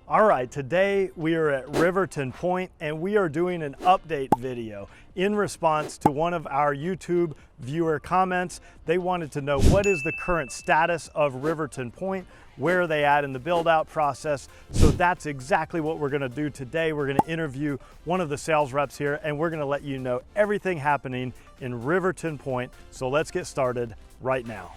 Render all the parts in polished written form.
All right, today we are at Riverton Pointe and we are doing an update video in response to one of our YouTube viewer comments. They wanted to know what is the current status of Riverton Pointe, where are they at in the build out process. So that's exactly what we're gonna do today. We're gonna interview one of the sales reps here and we're gonna let you know everything happening in Riverton Pointe. So let's get started right now.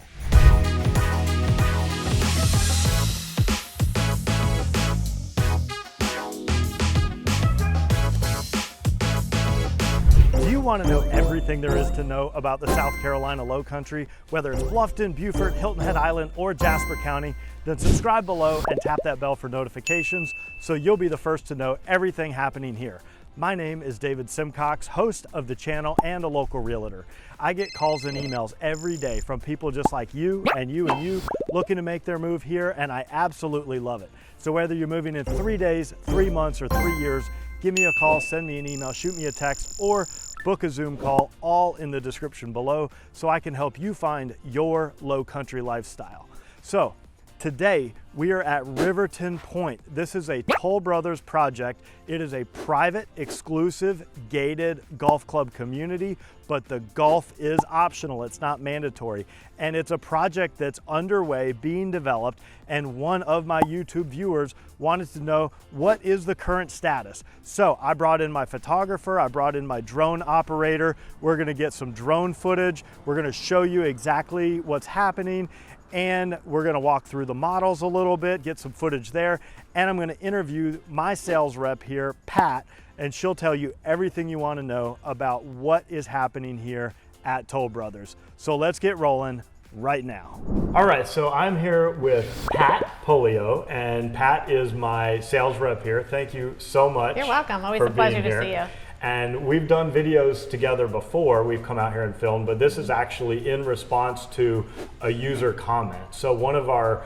Do you want to know everything there is to know about the South Carolina Low Country, whether it's Bluffton, Beaufort, Hilton Head Island, or Jasper County? Then subscribe below and tap that bell for notifications so you'll be the first to know everything happening here. My name is David Simcox, host of the channel and a local realtor. I get calls and emails every day from people just like you and you and you looking to make their move here, and I absolutely love it. So whether you're moving in 3 days, 3 months, or 3 years, give me a call, send me an email, shoot me a text, or book a Zoom call, all in the description below, so I can help you find your low country lifestyle. So today we are at Riverton Pointe. This is a Toll Brothers project. It is a private, exclusive, gated golf club community, but the golf is optional. It's not mandatory. And it's a project that's underway, being developed, and one of my YouTube viewers wanted to know what is the current status. So I brought in my photographer, I brought in my drone operator. We're gonna get some drone footage. We're gonna show you exactly what's happening, and we're gonna walk through the models a little bit, get some footage there, and I'm gonna interview my sales rep here, Pat, and she'll tell you everything you wanna know about what is happening here at Toll Brothers. So let's get rolling right now. All right, so I'm here with Pat Pollio, and Pat is my sales rep here. Thank you so much. You're welcome, always a pleasure to see you. And we've done videos together before. We've come out here and filmed, but this is actually in response to a user comment. So one of our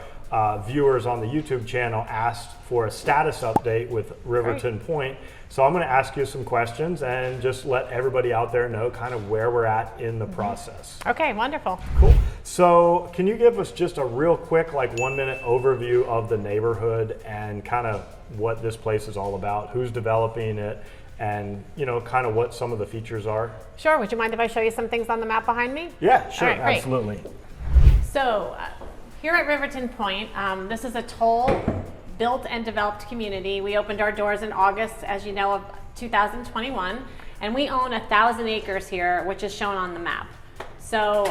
viewers on the YouTube channel asked for a status update with Riverton Pointe. So I'm gonna ask you some questions and just let everybody out there know kind of where we're at in the process. Okay, wonderful. Cool. So can you give us just a real quick, like 1 minute overview of the neighborhood and kind of what this place is all about, who's developing it, and you know, kind of what some of the features are? Sure, would you mind if I show you some things on the map behind me? Yeah, sure, All right, absolutely. So here at Riverton Pointe, this is a Toll built and developed community. We opened our doors in August, as you know, of 2021, and we own 1,000 acres here, which is shown on the map. So,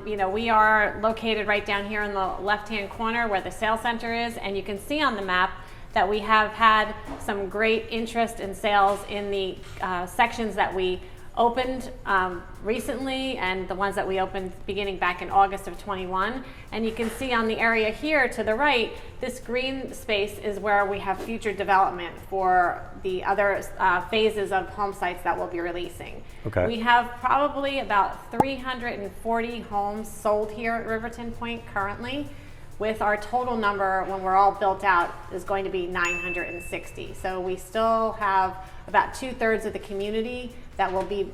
you know, we are located right down here in the left-hand corner where the sales center is, and you can see on the map that we have had some great interest in sales in the sections that we opened recently and the ones that we opened beginning back in August of 21. And you can see on the area here to the right, this green space is where we have future development for the other phases of home sites that we'll be releasing. Okay. We have probably about 340 homes sold here at Riverton Pointe currently, with our total number when we're all built out is going to be 960. So we still have about 2/3 of the community that will be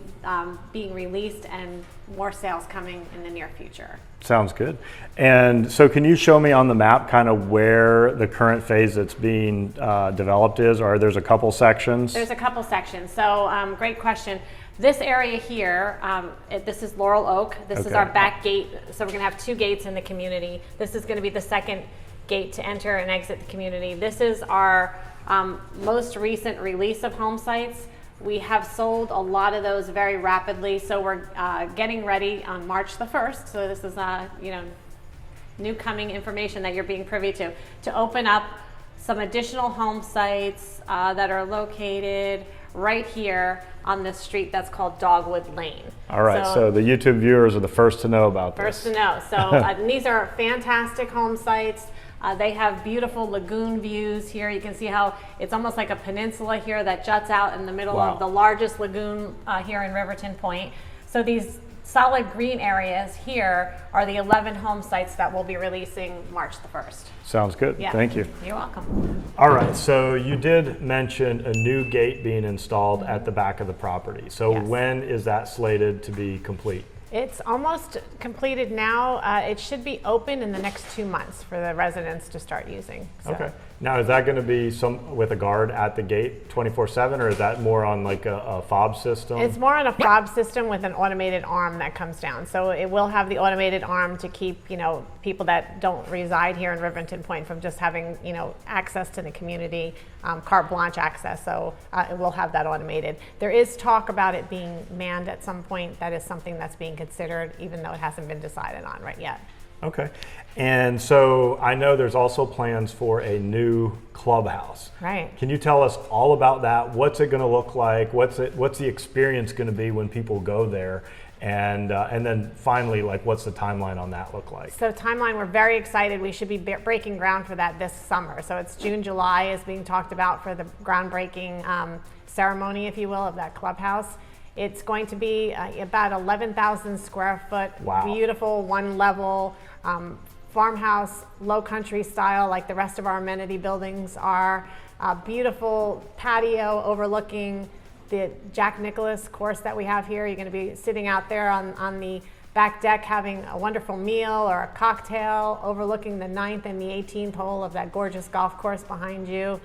being released, and more sales coming in the near future. Sounds good. And so can you show me on the map kind of where the current phase that's being developed is, or there's a couple sections? There's a couple sections. So great question. This area here, this is Laurel Oak. This is our back gate. So we're gonna have 2 gates in the community. This is gonna be the second gate to enter and exit the community. This is our most recent release of home sites. We have sold a lot of those very rapidly. So we're getting ready on March the 1st. So this is, you know, new coming information that you're being privy to open up some additional home sites that are located right here on this street that's called Dogwood Lane. All right, so the YouTube viewers are the first to know about this. First to know. So these are fantastic home sites. They have beautiful lagoon views here. You can see how it's almost like a peninsula here that juts out in the middle of the largest lagoon here in Riverton Pointe. So these solid green areas here are the 11 home sites that we'll be releasing March the 1st. Sounds good. Yeah. Thank you. You're welcome. All right, so you did mention a new gate being installed at the back of the property. So when is that slated to be complete? It's almost completed now. It should be open in the next 2 months for the residents to start using. So. Okay. Now, is that going to be with a guard at the gate 24/7, or is that more on like a fob system? It's more on a fob system with an automated arm that comes down. So it will have the automated arm to keep, people that don't reside here in Riverton Pointe from just having, access to the community, carte blanche access. So it will have that automated. There is talk about it being manned at some point. That is something that's being considered, even though it hasn't been decided on right yet. Okay. And so I know there's also plans for a new clubhouse. Right. Can you tell us all about that? What's it going to look like? What's the experience going to be when people go there? And then finally, what's the timeline on that look like? So timeline, we're very excited. We should be breaking ground for that this summer. So it's June, July is being talked about for the groundbreaking ceremony, if you will, of that clubhouse. It's going to be about 11,000 square foot, wow. Beautiful, one level, farmhouse, low country style, like the rest of our amenity buildings are. Beautiful patio overlooking the Jack Nicklaus course that we have here. You're going to be sitting out there on the back deck having a wonderful meal or a cocktail overlooking the 9th and the 18th hole of that gorgeous golf course behind you.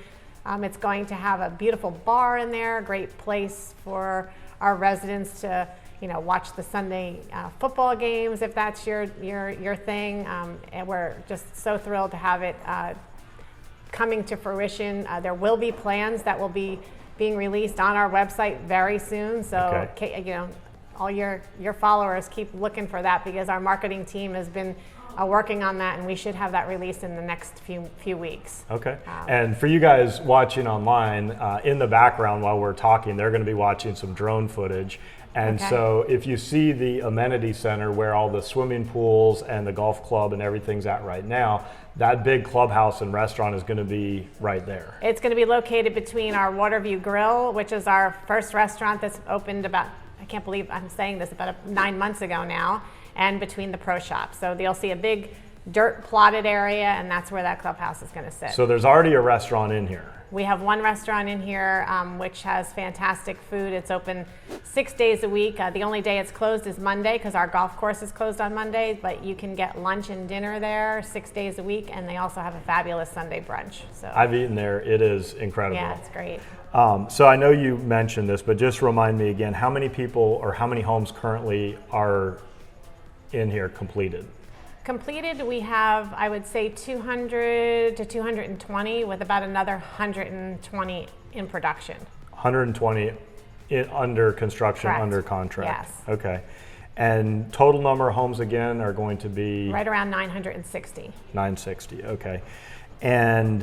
It's going to have a beautiful bar in there, a great place for our residents to watch the Sunday football games if that's your thing. And we're just so thrilled to have it coming to fruition. There will be plans that will be being released on our website very soon. So okay. All your followers keep looking for that, because our marketing team has been working on that, and we should have that released in the next few weeks. Okay. And for you guys watching online, in the background while we're talking, they're going to be watching some drone footage. And okay. So if you see the amenity center where all the swimming pools and the golf club and everything's at right now, that big clubhouse and restaurant is going to be right there. It's going to be located between our Waterview Grill, which is our first restaurant that's opened about, I can't believe I'm saying this, about 9 months ago now, and between the pro shop. So you'll see a big dirt plotted area, and that's where that clubhouse is going to sit. So there's already a restaurant in here. We have one restaurant in here which has fantastic food. It's open 6 days a week. The only day it's closed is Monday, because our golf course is closed on Mondays, but you can get lunch and dinner there 6 days a week, and they also have a fabulous Sunday brunch. So I've eaten there. It is incredible. yeah, it's great. So I know you mentioned this, but just remind me again, how many people or how many homes currently are in here completed? Completed, we have, I would say, 200 to 220, with about another 120 in production. 120 under construction, correct. Under contract. Yes. Okay. And total number of homes again are going to be? Right around 960. 960, okay. And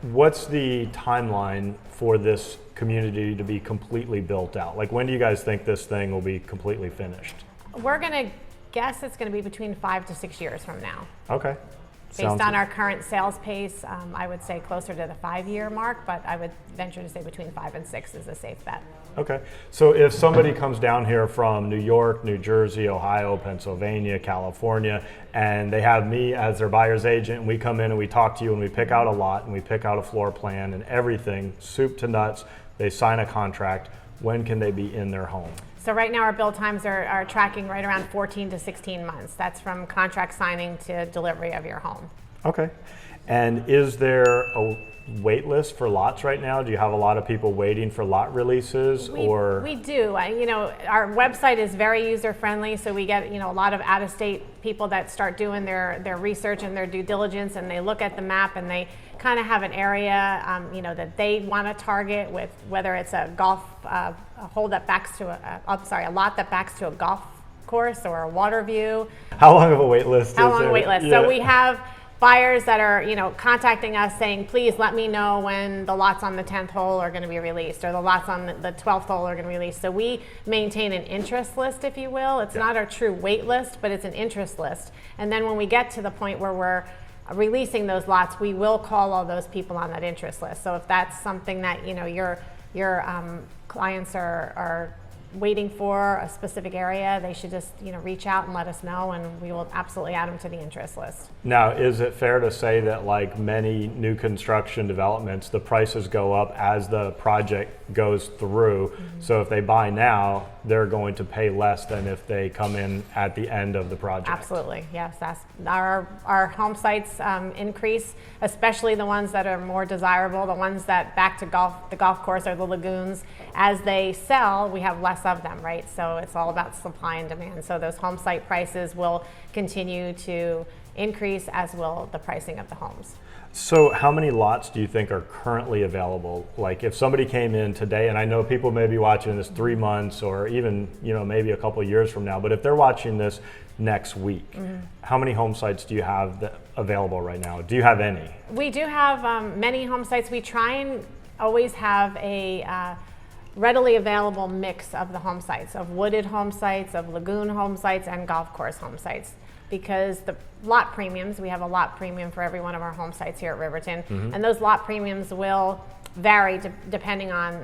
what's the timeline for this community to be completely built out? When do you guys think this thing will be completely finished? We're going to guess it's going to be between 5 to 6 years from now. Okay. Based on our current sales pace, I would say closer to the 5-year mark, but I would venture to say between 5 and 6 is a safe bet. Okay. So if somebody comes down here from New York, New Jersey, Ohio, Pennsylvania, California, and they have me as their buyer's agent, and we come in and we talk to you and we pick out a lot and we pick out a floor plan and everything, soup to nuts, they sign a contract, when can they be in their home? So right now our build times are tracking right around 14 to 16 months. That's from contract signing to delivery of your home. Okay. And is there a wait list for lots right now? Do you have a lot of people waiting for lot releases? We do. Our website is very user friendly, so we get a lot of out-of-state people that start doing their research and their due diligence, and they look at the map and they kind of have an area that they want to target, with whether it's a golf a hole that backs to a lot that backs to a golf course or a water view. How long of a wait list is there? How long a wait list? Yeah. So we have buyers that are contacting us saying, please let me know when the lots on the 10th hole are going to be released, or the lots on the 12th hole are going to be released. So we maintain an interest list, if you will. It's not a true wait list, but it's an interest list. And then when we get to the point where we're releasing those lots, we will call all those people on that interest list. So if that's something that your clients are waiting for a specific area, they should just reach out and let us know, and we will absolutely add them to the interest list. Now, is it fair to say that like many new construction developments, the prices go up as the project goes through? So if they buy now, they're going to pay less than if they come in at the end of the project? Absolutely, yes. Our home sites increase, especially the ones that are more desirable, the ones that back to the golf course or the lagoons. As they sell, we have less of them, right? So it's all about supply and demand. So those home site prices will continue to increase, as will the pricing of the homes. So how many lots do you think are currently available? Like if somebody came in today, and I know people may be watching this 3 months or even maybe a couple of years from now, but if they're watching this next week, how many home sites do you have available right now? Do you have any? We do have many home sites. We try and always have a readily available mix of the home sites, of wooded home sites, of lagoon home sites, and golf course home sites. Because the lot premiums, we have a lot premium for every one of our home sites here at Riverton, and those lot premiums will vary depending on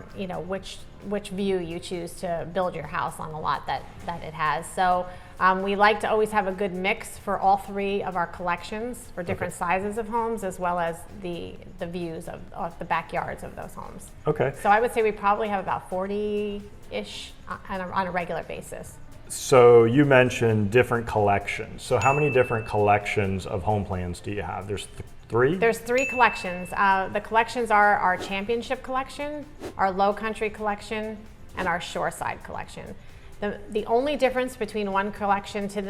which view you choose to build your house on the lot that it has. So we like to always have a good mix for all three of our collections for different sizes of homes, as well as the views of the backyards of those homes. Okay. So I would say we probably have about 40-ish on a regular basis. So you mentioned different collections. So how many different collections of home plans do you have? There's three? There's three collections. The collections are our championship collection, our low country collection, and our shoreside collection. The only difference between one collection to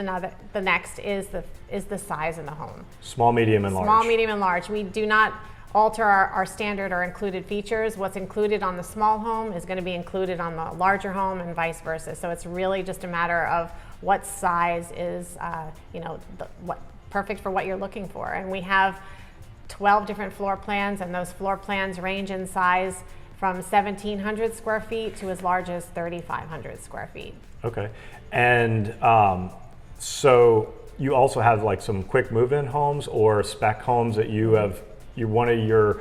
the next is the size of the home. Small, medium, and large. Small, medium, and large. We do not alter our standard or included features. What's included on the small home is going to be included on the larger home, and vice versa. So it's really just a matter of what size is perfect for what you're looking for. And we have 12 different floor plans, and those floor plans range in size from 1,700 square feet to as large as 3,500 square feet. Okay. And so you also have like some quick move-in homes or spec homes that one of your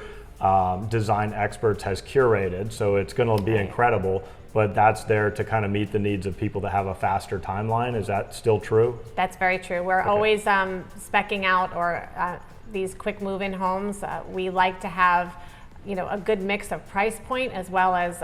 design experts has curated, so it's going to be incredible, but that's there to kind of meet the needs of people that have a faster timeline. Is that still true? That's very true. We're always speccing out these quick move-in homes. We like to have a good mix of price point, as well as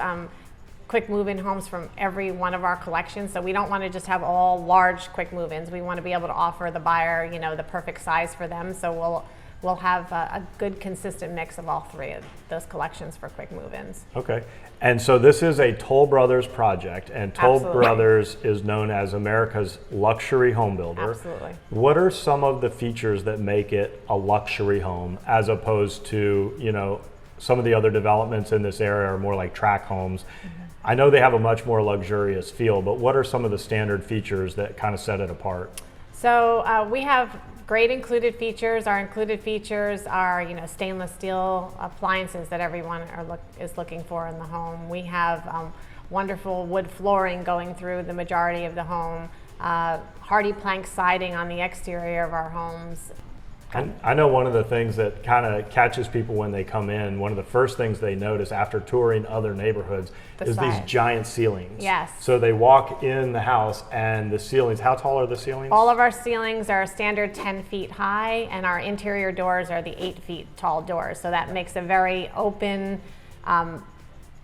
quick move-in homes from every one of our collections. So we don't want to just have all large quick move-ins. We want to be able to offer the buyer the perfect size for them. So we'll have a good consistent mix of all three of those collections for quick move-ins. Okay. And so this is a Toll Brothers project, and Toll Brothers is known as America's luxury home builder. Absolutely. What are some of the features that make it a luxury home as opposed to, some of the other developments in this area are more like tract homes? I know they have a much more luxurious feel, but what are some of the standard features that kind of set it apart? So we have great included features. Our included features are, stainless steel appliances that everyone is looking for in the home. We have wonderful wood flooring going through the majority of the home, hardy plank siding on the exterior of our homes. I know one of the things that kind of catches people when they come in, one of the first things they notice after touring other neighborhoods is these giant ceilings. Yes. So they walk in the house and the ceilings, how tall are the ceilings? All of our ceilings are standard 10 feet high, and our interior doors are the 8 feet tall doors. So that makes a very open,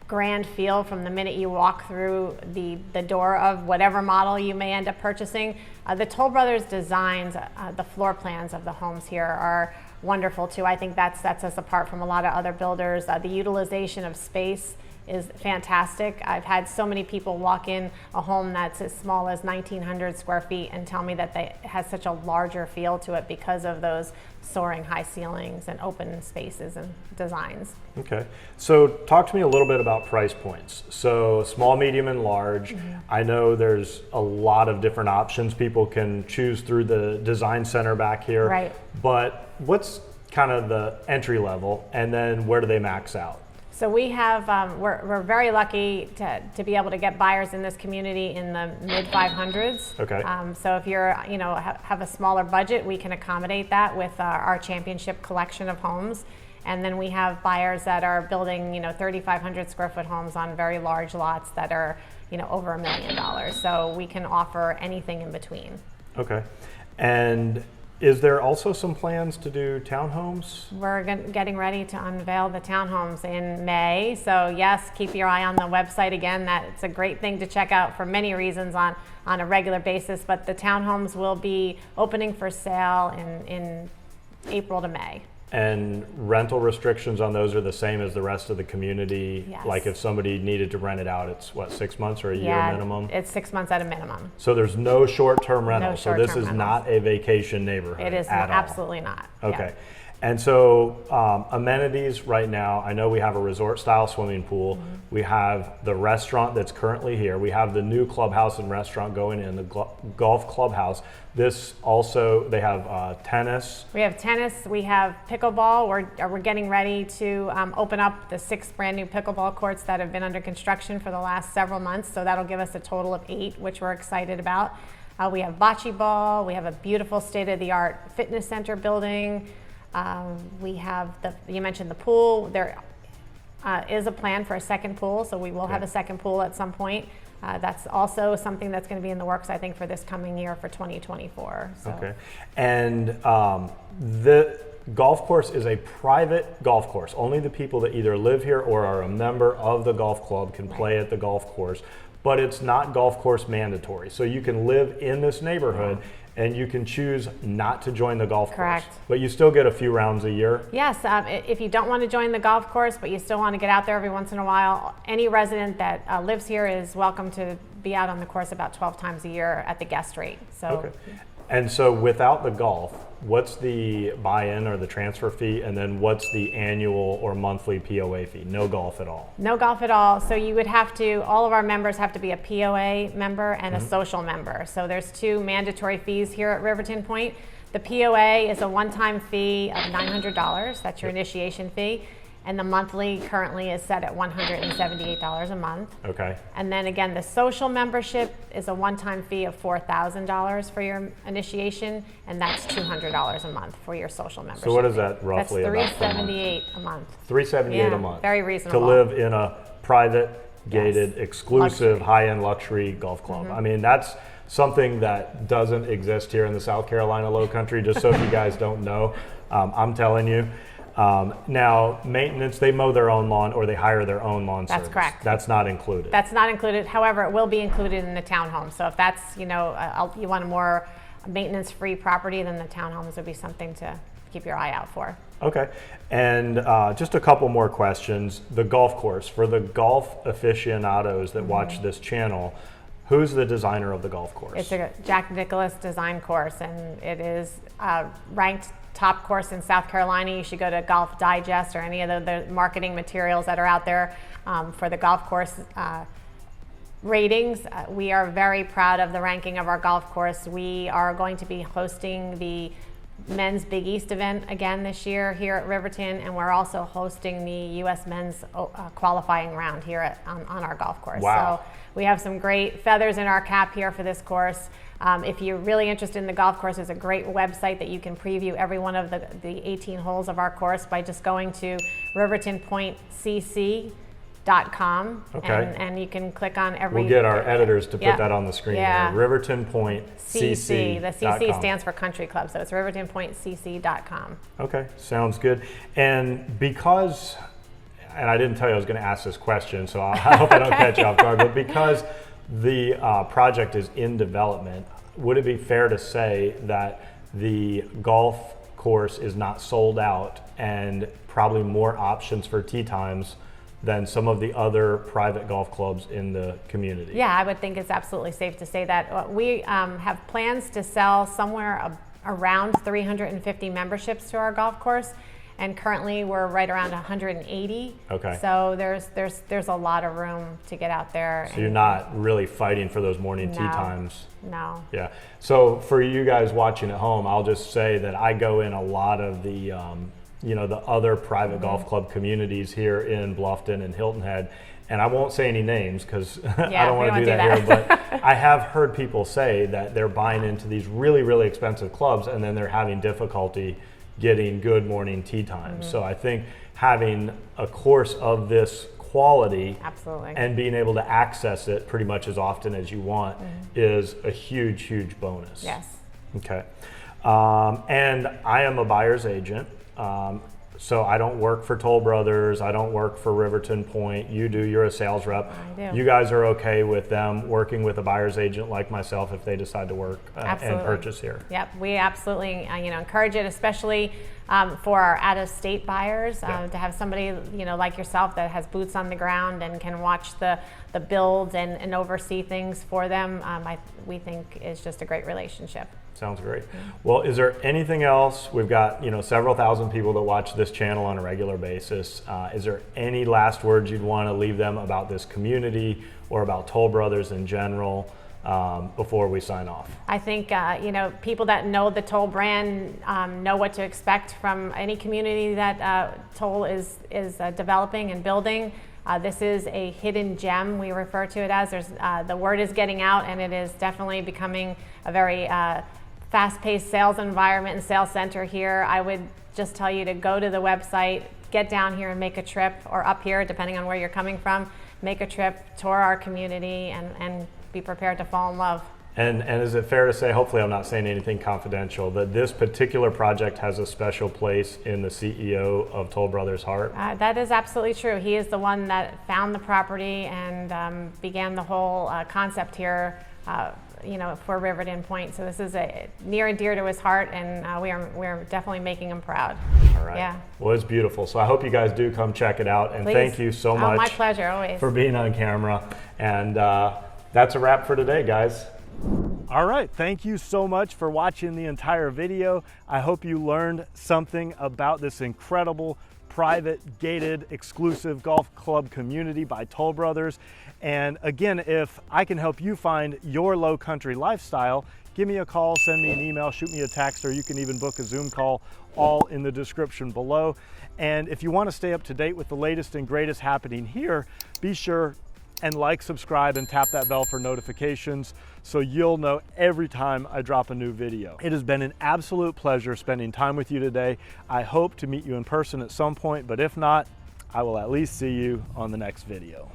grand feel from the minute you walk through the door of whatever model you may end up purchasing. The Toll Brothers designs, the floor plans of the homes here are wonderful too. I think that sets us apart from a lot of other builders. The utilization of space is fantastic. I've had so many people walk in a home that's as small as 1,900 square feet and tell me that it has such a larger feel to it because of those soaring high ceilings and open spaces and designs. Okay, so talk to me a little bit about price points. So small, medium, and large. I know there's a lot of different options people can choose through the design center back here. Right. But what's kind of the entry level, and then where do they max out? So we have, we're very lucky to be able to get buyers in this community in the mid 500s. Okay. So if you're, have a smaller budget, we can accommodate that with our championship collection of homes. And then we have buyers that are building, 3,500 square foot homes on very large lots that are, over $1 million. So we can offer anything in between. Okay. And is there also some plans to do townhomes? We're getting ready to unveil the townhomes in May. So yes, keep your eye on the website again. It's a great thing to check out for many reasons on a regular basis. But the townhomes will be opening for sale in April to May. And rental restrictions on those are the same as the rest of the community? Yes. Like if somebody needed to rent it out, it's what, 6 months or a year minimum? It's 6 months at a minimum. So there's no short-term rental. So this is rentals. not a vacation neighborhood. It is at all. absolutely not. Okay. Yeah. And so amenities right now, I know we have a resort style swimming pool. Mm-hmm. We have the restaurant that's currently here. We have the new clubhouse and restaurant going in, the golf clubhouse. This also, they have tennis. We have tennis, we have pickleball. We're getting ready to open up the 6 brand new pickleball courts that have been under construction for the last several months. So that'll give us a total of 8, which we're excited about. We have bocce ball. We have a beautiful state-of-the-art fitness center building. We have you mentioned the pool. There is a plan for a second pool, so we will have a second pool at some point. That's also something that's going to be in the works, I think, for this coming year for 2024. So. Okay. And the golf course is a private golf course. Only the people that either live here or are a member of the golf club can play at the golf course, but it's not golf course mandatory. So you can live in this neighborhood and you can choose not to join the golf Correct. course. But you still get a few rounds a year? Yes, if you don't want to join the golf course, but you still want to get out there every once in a while, any resident that lives here is welcome to be out on the course about 12 times a year at the guest rate. So. Okay. And so without the golf, what's the buy-in or the transfer fee, and then what's the annual or monthly POA fee? No golf at all? No golf at all. So you would have to, all of our members have to be a POA member and a social member. So there's 2 mandatory fees here at Riverton Pointe. The POA is a one-time fee of $900. That's your initiation fee. And the monthly currently is set at $178 a month. Okay. And then again, the social membership is a one-time fee of $4,000 for your initiation, and that's $200 a month for your social membership. So what is that roughly? That's $378 a month. $378 a month. Very reasonable. To live in a private, gated, exclusive, Luxury. high-end luxury golf club. I mean, that's something that doesn't exist here in the South Carolina Low Country, just so if you guys don't know, I'm telling you. Now, maintenance, they mow their own lawn or they hire their own lawn service. That's correct. That's not included. That's not included. However, it will be included in the townhome. So if that's, you want a more maintenance-free property, then the townhomes would be something to keep your eye out for. Okay. And just a couple more questions. The golf course, for the golf aficionados that watch this channel, who's the designer of the golf course? It's a Jack Nicklaus design course, and it is ranked top course in South Carolina. You should go to Golf Digest or any of the marketing materials that are out there for the golf course ratings. We are very proud of the ranking of our golf course. We are going to be hosting the Men's Big East event again this year here at Riverton, and we're also hosting the U.S. Men's qualifying round here on our golf course. Wow. So we have some great feathers in our cap here for this course. If you're really interested in the golf course, there's a great website that you can preview every one of the 18 holes of our course by just going to rivertonpointecc.com. Okay. And you can click on every... We'll get our editors to put Yeah. that on the screen Yeah. here. rivertonpointecc.com. The CC stands for Country Club, so it's rivertonpointecc.com. Okay, sounds good. And because, and I didn't tell you I was going to ask this question, so I hope I don't catch you off guard, but because the project is in development, would it be fair to say that the golf course is not sold out and probably more options for tee times than some of the other private golf clubs in the community? Yeah, I would think it's absolutely safe to say that. We have plans to sell somewhere around 350 memberships to our golf course, and currently we're right around 180. Okay. So there's a lot of room to get out there. So you're not really fighting for those morning tee No. times? No. Yeah. So for you guys watching at home, I'll just say that I go in a lot of the the other private golf club communities here in Bluffton and Hilton Head, and I won't say any names because I don't want to do that here, but I have heard people say that they're buying into these really, really expensive clubs and then they're having difficulty getting good morning tea time. So I think having a course of this quality Absolutely. and being able to access it pretty much as often as you want is a huge, huge bonus. Yes. Okay. And I am a buyer's agent. So I don't work for Toll Brothers. I don't work for Riverton Pointe. You do. You're a sales rep. I do. You guys are okay with them working with a buyer's agent like myself if they decide to work and purchase here? Yep. We absolutely encourage it, especially for our out-of-state buyers, to have somebody like yourself that has boots on the ground and can watch the builds and oversee things for them. We think is just a great relationship. Sounds great. Well, is there anything else? We've got several thousand people that watch this channel on a regular basis. Is there any last words you'd want to leave them about this community or about Toll Brothers in general before we sign off? I think people that know the Toll brand know what to expect from any community that Toll is developing and building. This is a hidden gem, we refer to it as. The word is getting out, and it is definitely becoming a very fast-paced sales environment and sales center here. I would just tell you to go to the website, get down here and make a trip, or up here, depending on where you're coming from, make a trip, tour our community, and be prepared to fall in love. And is it fair to say, hopefully I'm not saying anything confidential, that this particular project has a special place in the CEO of Toll Brothers' heart? That is absolutely true. He is the one that found the property and began the whole concept here for Riverton Pointe. So this is near and dear to his heart, and we're definitely making him proud. All right. Yeah. Well, it's beautiful. So I hope you guys do come check it out. And Please. Thank you so much. My pleasure, always. For being on camera. And that's a wrap for today, guys. All right, thank you so much for watching the entire video. I hope you learned something about this incredible, private, gated, exclusive golf club community by Toll Brothers. And again, if I can help you find your low country lifestyle, give me a call, send me an email, shoot me a text, or you can even book a Zoom call, all in the description below. And if you want to stay up to date with the latest and greatest happening here, be sure and like, subscribe, and tap that bell for notifications so you'll know every time I drop a new video. It has been an absolute pleasure spending time with you today. I hope to meet you in person at some point, but if not, I will at least see you on the next video.